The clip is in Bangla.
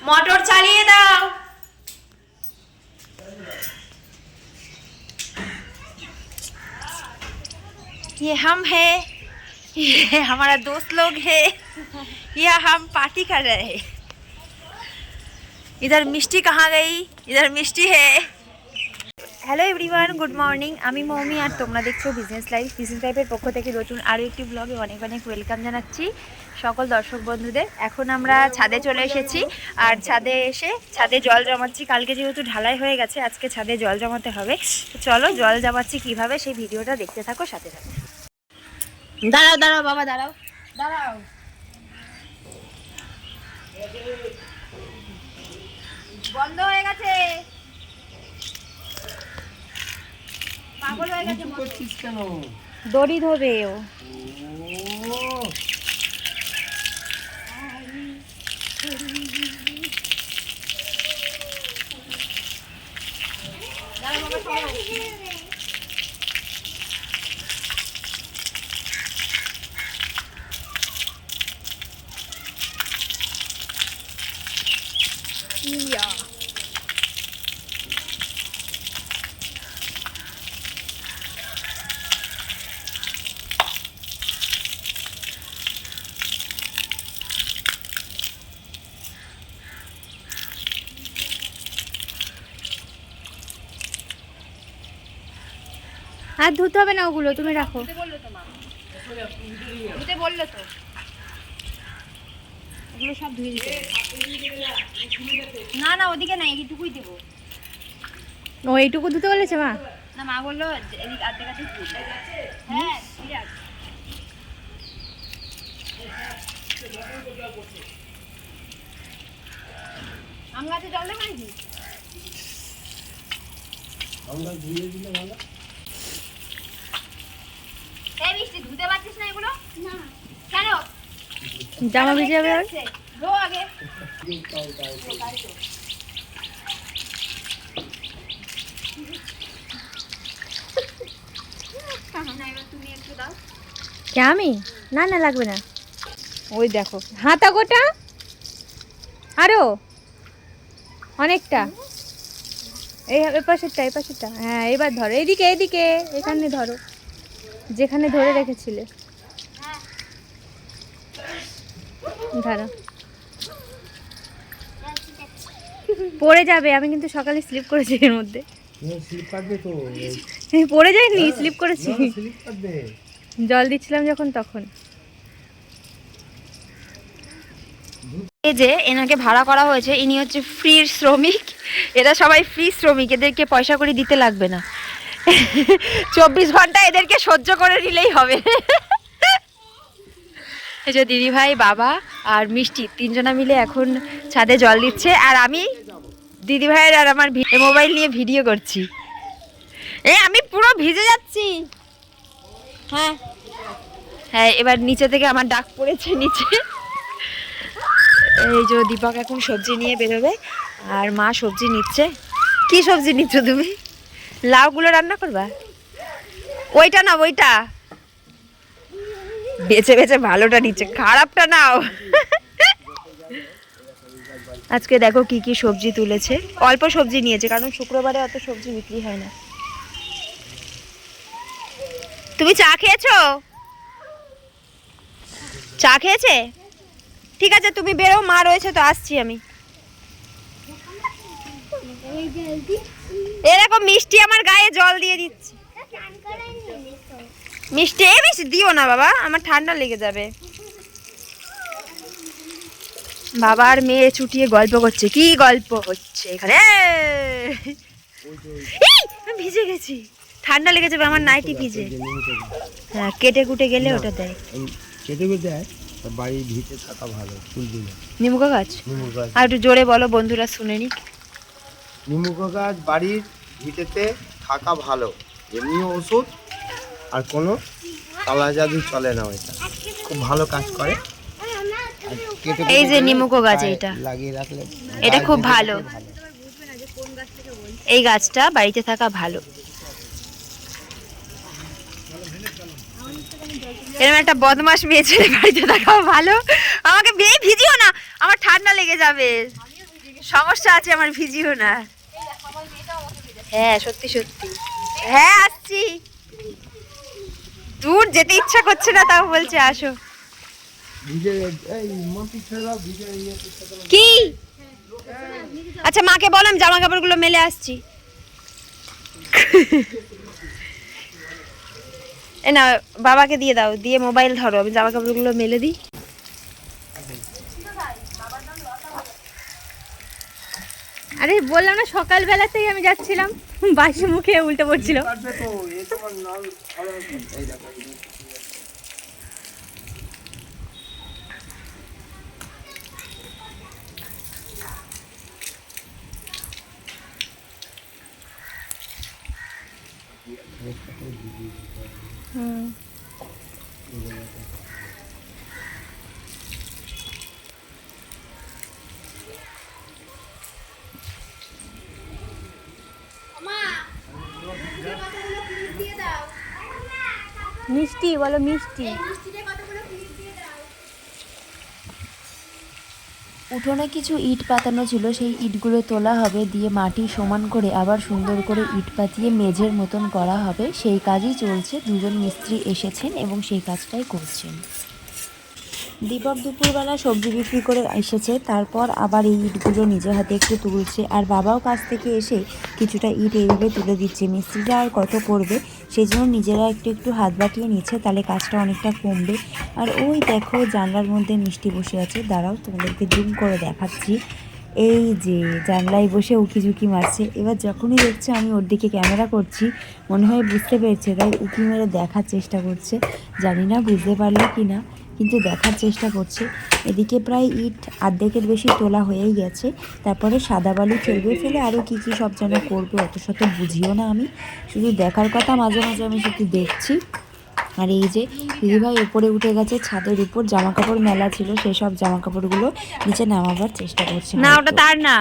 মোটর চালিয়ে দাও। ये हम है, ये हमारा दोस्त लोग है, ये हम पार्टी कर रहे हैं। इधर मिष्टी कहाँ गई? इधर मिष्टी है। Hello everyone, good morning. আমি মৌমি আর তোমরা দেখছো বিজনেস লাইফের পক্ষ থেকে নতুন আরও একটি ব্লগে অনেক অনেক ওয়েলকাম জানাচ্ছি সকল দর্শক বন্ধুদের। এখন আমরা ছাদে চলে এসেছি আর ছাদে এসে ছাদে জল জমাচ্ছি। কালকে যেহেতু ঢালাই হয়ে গেছে, আজকে ছাদে জল জমাতে হবে। চলো জল জমাচ্ছি কিভাবে সেই ভিডিওটা দেখতে থাকো, সাথে থাকো। দাঁড়াও দাঁড়াও বাবা, দাঁড়াও দাঁড়াও। বন্ধ হয়ে গেছে, পাগল হয়ে গেছে। করছিস কেন? দড়ি ধরবে ও। আর ধুতে হবে না, ওগুলো তুমি রাখো। ধুতে বললো তো, ওগুলো সব ধুয়ে দিতে। না না, ওদিকে না, এইটুকুই দেবো। ও এইটুকু ধুতে বলেছে মা? না, মা বললো এদিক আধে কাছে। হ্যাঁ ঠিক আছে। আম গাছে জল দেবো নাকি? আমরা ধুয়ে দিলে ভালো। এই মিষ্টি, ধুতে পারছিস না এগুলো? না। কেন? জামা ভিজে যাবে। আর ধো আগে। কে আমি? না না, লাগবে না। ওই দেখো হাতা গোটা, আরো অনেকটা। এই পাশেরটা, এই পাশেরটা। হ্যাঁ এবার ধরো, এইদিকে এইদিকে, এখানে ধরো, যেখানে ধরে রেখেছিলে। ধরো, পড়ে যাবে। আমি কিন্তু সকালে স্লিপ করেছি এর মধ্যে। পড়ে যায়নি, স্লিপ করেছি। জল দিচ্ছিলাম যখন তখন। এই যে এনাকে ভাড়া করা হয়েছে, ইনি হচ্ছে ফ্রি শ্রমিক। এরা সবাই ফ্রি শ্রমিক, এদেরকে পয়সা করে দিতে লাগবে না। 24 ঘন্টা এদেরকে সহ্য করে নিলেই হবে। এই যে দিদি ভাই, বাবা আর মিষ্টি, তিনজনা মিলে এখন ছাদে জল দিচ্ছে। আর আমি দিদি ভাইয়ের আর আমার মোবাইল নিয়ে ভিডিও করছি। আমি পুরো ভিজে যাচ্ছি। হ্যাঁ হ্যাঁ, এবার নিচে থেকে আমার ডাক পড়েছে নিচে। এই যে দীপক এখন সবজি নিয়ে বেরোবে আর মা সবজি নিচ্ছে। কি সবজি নিচ্ছ তুমি? লাউগুলো রান্না করবা? ওইটা না, ওইটা বেছে বেছে ভালোটা নিচ্ছে, খারাপটা নাও। আজকে দেখো কি কি সবজি তুলেছে। অল্প সবজি নিয়েছে, কারণ শুক্রবারে অত সবজি বিক্রি হয় না। তুমি চা খেয়েছো? চা খেয়েছে? ঠিক আছে, তুমি বেরো, মা রয়েছে তো, আসছি আমি। এরকম মিষ্টি আমার গায়ে জল দিয়ে দিচ্ছে। মিষ্টি বেশি দিও না বাবা, আমার ঠান্ডা লেগে যাবে। বাবা আর মেয়ে চুটিয়ে গল্প করছে। কি গল্প হচ্ছে এখানে? ভিজে গেছি, ঠান্ডা লেগে যাবে, আমার নাইটি ভিজে। হ্যাঁ, কেটে কুটে গেলে ওটা দেয়। কেটে কুটে দেয়, বাড়ির ভিটে থাকা ভালো। নিমুকা গাছ। আর একটু জোরে বলো, বন্ধুরা শুনে নি। নিমুকা গাছ বাড়ির ভিটেতে থাকা ভালো, এমনি ওষুধ আর কোনো কালা জাদু চলে না। ওইটা খুব ভালো কাজ করে। এই যে নিমুকা গাছ, এটা লাগিয়ে রাখলে এটা খুব ভালো। এই গাছটা বাড়িতে থাকা ভালো। এরকম একটা বদমাশ মেয়ে ছেলে বাড়িতে থাকাও ভালো। আমাকে ভিজিও না, আমার ঠান্ডা লেগে যাবে। সমস্যা আছে আমার, ভিজিও না। হ্যাঁ সত্যি সত্যি, হ্যাঁ আসছি। দূর যেতে ইচ্ছা করছে না, তাও বলছে আসো। কি আচ্ছা মাকে বললাম জামা কাপড়গুলো মেলে আসছি। এ না বাবাকে দিয়ে দাও, দিয়ে মোবাইল ধরো, আমি জামা কাপড়গুলো মেলে দিই। আরে বললাম না সকালবেলাতেই আমি যাচ্ছিলাম, বাসি মুখে উল্টে পড়ছিল। হুম মিষ্টি বলো, মিষ্টি। উঠোনে কিছু ইট পাতানো ছিল, সেই ইটগুলো তোলা হবে, দিয়ে মাটি সমান করে আবার সুন্দর করে ইট পাতিয়ে মেঝের মতন করা হবে। সেই কাজই চলছে, দুজন মিস্ত্রি এসেছেন এবং সেই কাজটাই করছেন। দীপক দুপুরবেলা সবজি বিক্রি করে এসেছে, তারপর আবার এই ইটগুলো নিজের হাতে একটু তুলছে, আর বাবাও কাছ থেকে এসে কিছুটা ইট এইভাবে তুলে দিচ্ছে। মিস্ত্রিরা আর কত করবে, সেই জন্য নিজেরা একটু একটু হাত বাটিয়ে নিচ্ছে, তাহলে কাজটা অনেকটা কমবে। আর ওই দেখো জানলার মধ্যে মিষ্টি বসে আছে, দাঁড়াও তোমাদেরকে জুম করে দেখাচ্ছি। এই যে জানলায় বসে উকিঝুঁকি মারছে। এবার যখনই দেখছে আমি ওর দিকে ক্যামেরা করছি, মনে হয় বুঝতে পেরেছে, তাই উকি মেরে দেখার চেষ্টা করছে। জানি না বুঝতে পারলো কি না, কিন্তু দেখার চেষ্টা করছে। এদিকে প্রায় ইট অর্ধেকের বেশি তোলা হয়েই গেছে। তারপরে সাদা বালু ফেলবে, ফেলে আরও কী কী সব যেন করবে, অত শত বুঝিও না আমি, শুধু দেখার কথা, মাঝে মাঝে আমি শুধু দেখছি। আর এই যে দিদিভাই উপরে উঠে গেছে, ছাদের উপর জামা কাপড় মেলা ছিল, সেসব জামা কাপড়গুলো নিচে নামাবার চেষ্টা করছে। না ওটা তার না,